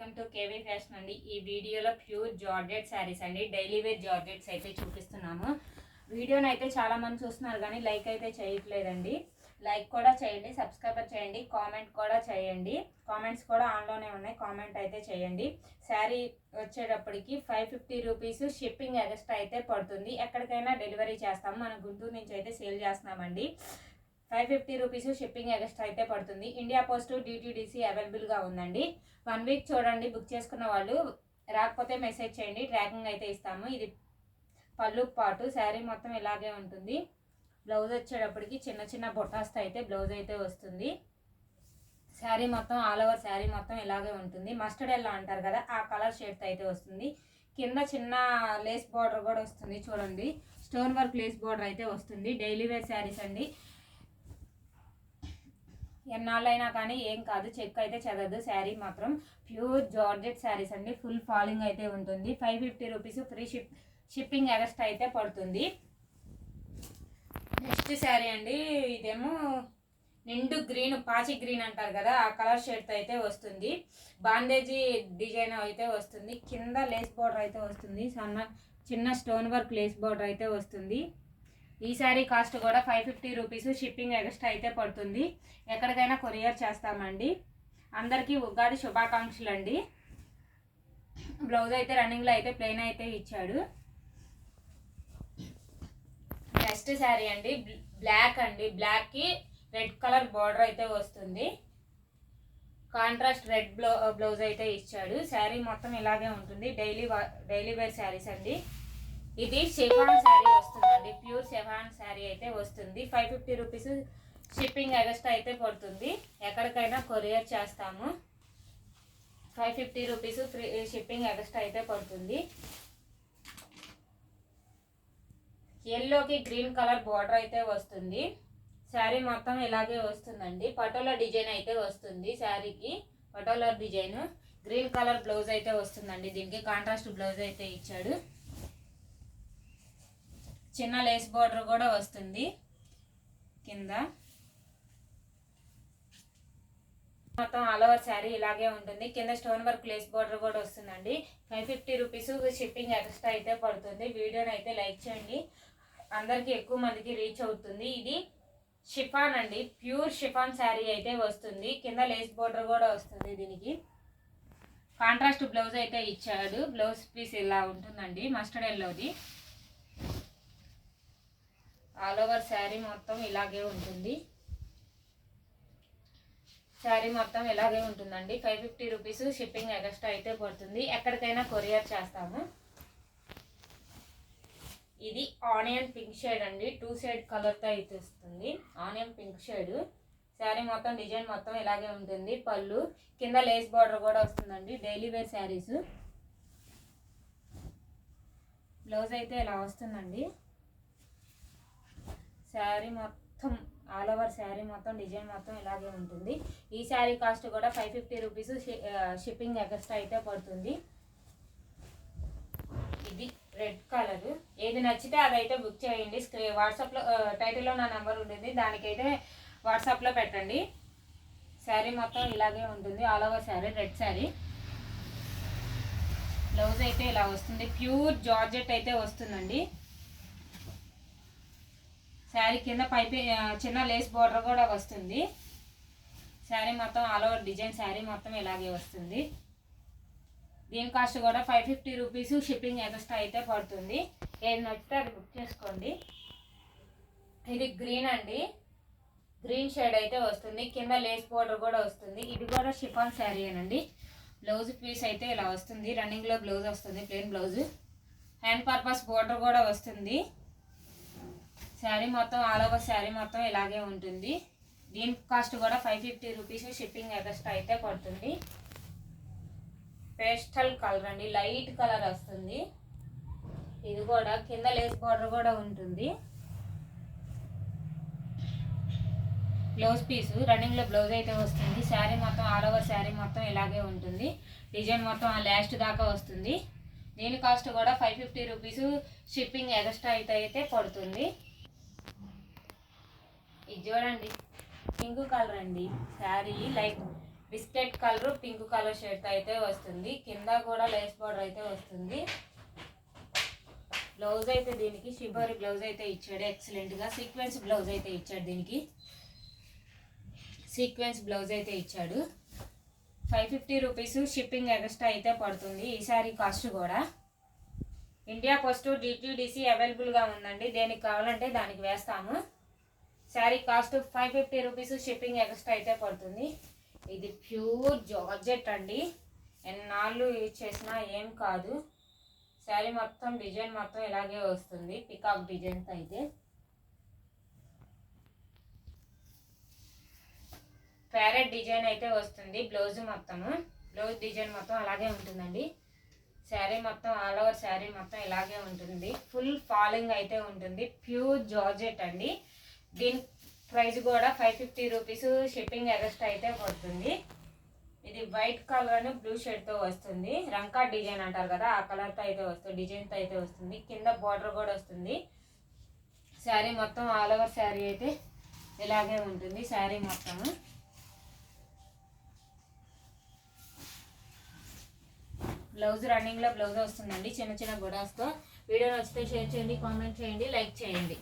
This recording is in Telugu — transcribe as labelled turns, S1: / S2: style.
S1: వెల్కమ్ టు కేవీ ఫ్యాషన్ అండి. ఈ వీడియోలో ప్యూర్ జార్జెట్ శారీస్ అండి, డైలీ వేర్ జార్జెట్స్ అయితే చూపిస్తున్నాము. వీడియోని అయితే చాలా మంది చూస్తున్నారు కానీ లైక్ అయితే చేయట్లేదండి. లైక్ కూడా చేయండి, సబ్స్క్రైబ్ చేయండి, కామెంట్ కూడా చేయండి. కామెంట్స్ కూడా ఆన్లోనే ఉన్నాయి, కామెంట్ అయితే చేయండి. శారీ వచ్చేటప్పటికి 550 రూపీస్ షిప్పింగ్ ఎక్స్ట్రా అయితే పడుతుంది. ఎక్కడికైనా డెలివరీ చేస్తాము, మన గుంటూరు నుంచి అయితే సేల్ చేస్తున్నామండి. 550 రూపీస్ షిప్పింగ్ ఎక్స్ట్రా అయితే పడుతుంది. ఇండియా పోస్ట్ డిటీడీసీ అవైలబుల్గా ఉందండి. 1 వీక్ చూడండి. బుక్ చేసుకున్న వాళ్ళు రాకపోతే మెసేజ్ చేయండి, ట్రాకింగ్ అయితే ఇస్తాము. ఇది పళ్ళు పాటు శారీ మొత్తం ఇలాగే ఉంటుంది. బ్లౌజ్ వచ్చేటప్పటికి చిన్న చిన్న బొటాస్తో అయితే బ్లౌజ్ అయితే వస్తుంది. శారీ మొత్తం ఆల్ ఓవర్ శారీ మొత్తం ఇలాగే ఉంటుంది. మస్టర్డ్ ఎల్లో అంటారు కదా, ఆ కలర్ షేడ్తో అయితే వస్తుంది. కింద చిన్న లేస్ బార్డర్ కూడా వస్తుంది చూడండి. స్టోన్ వర్క్ లేస్ బార్డర్ అయితే వస్తుంది. డైలీ వేర్ శారీస్ అండి, ఎన్నాళ్ళైనా కానీ ఏం కాదు, చెక్ అయితే చదవదు. శారీ మాత్రం ప్యూర్ జార్జెట్ శారీస్ అండి, ఫుల్ ఫాలింగ్ అయితే ఉంటుంది. 550 రూపీస్ ఫ్రీ షిప్పింగ్ ఎక్స్ట్రా అయితే పడుతుంది. నెక్స్ట్ శారీ అండి, ఇదేమో నిండు గ్రీన్, పాచి గ్రీన్ అంటారు కదా, ఆ కలర్ షేడ్తో అయితే వస్తుంది. బాందేజీ డిజైన్ అయితే వస్తుంది. కింద లేస్ బార్డర్ అయితే వస్తుంది. చిన్న స్టోన్ వర్క్ లేస్ బార్డర్ అయితే వస్తుంది. ఈ శారీ కాస్ట్ కూడా 550 రూపీస్ షిప్పింగ్ ఎక్స్ట్రా అయితే పడుతుంది. ఎక్కడికైనా కొరియర్ చేస్తామండి. అందరికీ ఉగాది శుభాకాంక్షలు అండి. బ్లౌజ్ అయితే రన్నింగ్లో అయితే ప్లెయిన్ అయితే ఇచ్చాడు. నెక్స్ట్ శారీ అండి, బ్లాక్ అండి, బ్లాక్కి రెడ్ కలర్ బార్డర్ అయితే వస్తుంది. కాంట్రాస్ట్ రెడ్ బ్లౌజ్ అయితే ఇచ్చాడు. శారీ మొత్తం ఇలాగే ఉంటుంది. డైలీ వేర్ శారీస్ అండి. ఇది షిఫాన్ శారీ వస్తుందండి, ప్యూర్ షిఫాన్ శారీ అయితే వస్తుంది. 550 రూపీస్ షిప్పింగ్ ఎక్స్ట్రా అయితే పడుతుంది. ఎక్కడికైనా కొరియర్ చేస్తాము. 550 రూపీస్ ఫ్రీ షిప్పింగ్ ఎక్స్ట్రా అయితే పడుతుంది. ఎల్లోకి గ్రీన్ కలర్ బార్డర్ అయితే వస్తుంది. శారీ మొత్తం ఇలాగే వస్తుందండి. పటోలా డిజైన్ అయితే వస్తుంది. శారీకి patola design, green colour blouse అయితే వస్తుందండి. దీనికి కాంట్రాస్ట్ బ్లౌజ్ అయితే ఇచ్చాడు. చిన్న లేస్ బార్డర్ కూడా వస్తుంది కింద. మొత్తం ఆల్ ఓవర్ శారీ ఇలాగే ఉంటుంది. కింద స్టోన్ వర్క్ లేస్ బార్డర్ కూడా వస్తుందండి. 550 రూపీస్ షిప్పింగ్ ఎక్స్ట్రా అయితే పడుతుంది. వీడియోని అయితే లైక్ చేయండి, అందరికి ఎక్కువ మందికి రీచ్ అవుతుంది. ఇది షిఫాన్ అండి, ప్యూర్ షిఫాన్ శారీ అయితే వస్తుంది. కింద లేస్ బార్డర్ కూడా వస్తుంది. దీనికి కాంట్రాస్ట్ బ్లౌజ్ అయితే ఇచ్చాడు. బ్లౌజ్ పీస్ ఇలా ఉంటుందండి, మస్టర్డ్ ఎల్లోది. ఆల్ ఓవర్ శారీ మొత్తం ఇలాగే ఉంటుంది. శారీ మొత్తం ఇలాగే ఉంటుందండి. 550 రూపీస్ షిప్పింగ్ ఎక్స్ట్రా అయితే పడుతుంది. ఎక్కడికైనా కొరియర్ చేస్తాము. ఇది ఆనియన్ పింక్ షేడ్ అండి, 2 షేడ్ కలర్తో అయితే వస్తుంది. Onion pink shade. శారీ మొత్తం డిజైన్ మొత్తం ఇలాగే ఉంటుంది. పళ్ళు కింద లేస్ బార్డర్ కూడా వస్తుందండి. Daily wear saris. బ్లౌజ్ అయితే ఇలా వస్తుందండి. శారీ మొత్తం ఆల్ ఓవర్ శారీ మొత్తం డిజైన్ మొత్తం ఇలాగే ఉంటుంది. ఈ శారీ కాస్ట్ కూడా 550 రూపీస్ షిప్పింగ్ ఎక్స్ట్రా అయితే పడుతుంది. ఇది రెడ్ కలర్. ఏది నచ్చితే అదైతే బుక్ చేయండి. వాట్సాప్లో టైటిల్లో నా నెంబర్ ఉంటుంది, దానికైతే వాట్సాప్లో పెట్టండి. శారీ మొత్తం ఇలాగే ఉంటుంది. All over sari red sari. Blouse అయితే ఇలా వస్తుంది. ప్యూర్ జార్జెట్ అయితే వస్తుందండి. శారీ కింద పైపి చిన్న లేస్ బార్డర్ కూడా వస్తుంది. శారీ మొత్తం ఆల్ ఓవర్ డిజైన్ శారీ మొత్తం ఇలాగే వస్తుంది. దీని కాస్ట్ కూడా 550 రూపీస్ షిప్పింగ్ ఎక్స్ట్రా అయితే పడుతుంది. ఏది నచ్చితే అది బుక్ చేసుకోండి. ఇది గ్రీన్ అండి, గ్రీన్ షేడ్ అయితే వస్తుంది. కింద లేస్ బార్డర్ కూడా వస్తుంది. ఇది కూడా షిఫాన్ శారీ అనండి. బ్లౌజ్ పీస్ అయితే ఇలా వస్తుంది. రన్నింగ్లో బ్లౌజ్ వస్తుంది, plain blouse. Hand purpose border కూడా వస్తుంది. శారీ మొత్తం ఆల్ ఓవర్ శారీ మొత్తం ఇలాగే ఉంటుంది. దీని కాస్ట్ కూడా 550 రూపీస్ షిప్పింగ్ ఎక్స్ట్రా అయితే పడుతుంది. పేస్టల్ కలర్ అండి, లైట్ కలర్ వస్తుంది. ఇది కూడా కింద లేస్ బార్డర్ కూడా ఉంటుంది. బ్లౌజ్ పీసు రన్నింగ్లో బ్లౌజ్ అయితే వస్తుంది. శారీ మొత్తం ఆల్ ఓవర్ శారీ మొత్తం ఇలాగే ఉంటుంది. డిజైన్ మొత్తం లాస్ట్ దాకా వస్తుంది. దీని కాస్ట్ కూడా 550 రూపీస్ షిప్పింగ్ ఎక్స్ట్రా అయితే పడుతుంది. ఇది చూడండి, పింక్ కలర్ అండి. Sari light biscuit colour pink colour shirt అయితే వస్తుంది. కింద కూడా లేస్ బార్డర్ అయితే వస్తుంది. బ్లౌజ్ అయితే దీనికి షిబోరి బ్లౌజ్ అయితే ఇచ్చాడు ఎక్సలెంట్గా. సీక్వెన్స్ బ్లౌజ్ అయితే ఇచ్చాడు. దీనికి సీక్వెన్స్ బ్లౌజ్ అయితే ఇచ్చాడు. 550 రూపీస్ షిప్పింగ్ ఎక్స్ట్రా అయితే పడుతుంది. ఈ సారీ కాస్ట్ కూడా ఇండియా పోస్ట్ DTDC అవైలబుల్గా ఉందండి. దేనికి కావాలంటే దానికి వేస్తాము. Sari cost 550 rupees shipping extra అయితే పడుతుంది. ఇది ప్యూర్ జార్జెట్ అండి. ఎన్నాళ్ళు యూజ్ చేసినా ఏం కాదు. శారీ మొత్తం డిజైన్ మొత్తం ఇలాగే వస్తుంది. పికాక్ డిజైన్తో అయితే ప్యారెట్ డిజైన్ అయితే వస్తుంది. బ్లౌజ్ మొత్తము బ్లౌజ్ డిజైన్ మొత్తం అలాగే ఉంటుందండి. శారీ మొత్తం ఆల్ ఓవర్ శారీ మొత్తం ఇలాగే ఉంటుంది. ఫుల్ ఫాలింగ్ అయితే ఉంటుంది. ప్యూర్ జార్జెట్ అండి. దీని ప్రైస్ కూడా 550 రూపీస్ షిప్పింగ్ ఎక్స్ట్రా అయితే పడుతుంది. ఇది వైట్ కలర్ బ్లూ షేడ్తో వస్తుంది. రంకా డిజైన్ అంటారు కదా, ఆ కలర్తో అయితే వస్తుంది. డిజైన్తో అయితే వస్తుంది. కింద బార్డర్ కూడా వస్తుంది. శారీ మొత్తం ఆల్ ఓవర్ శారీ అయితే ఇలాగే ఉంటుంది. శారీ మొత్తము బ్లౌజ్ రన్నింగ్లో బ్లౌజ్ వస్తుందండి చిన్న చిన్న బుడాస్తో. వీడియో నచ్చితే షేర్ చేయండి, కామెంట్ చేయండి, లైక్ చేయండి.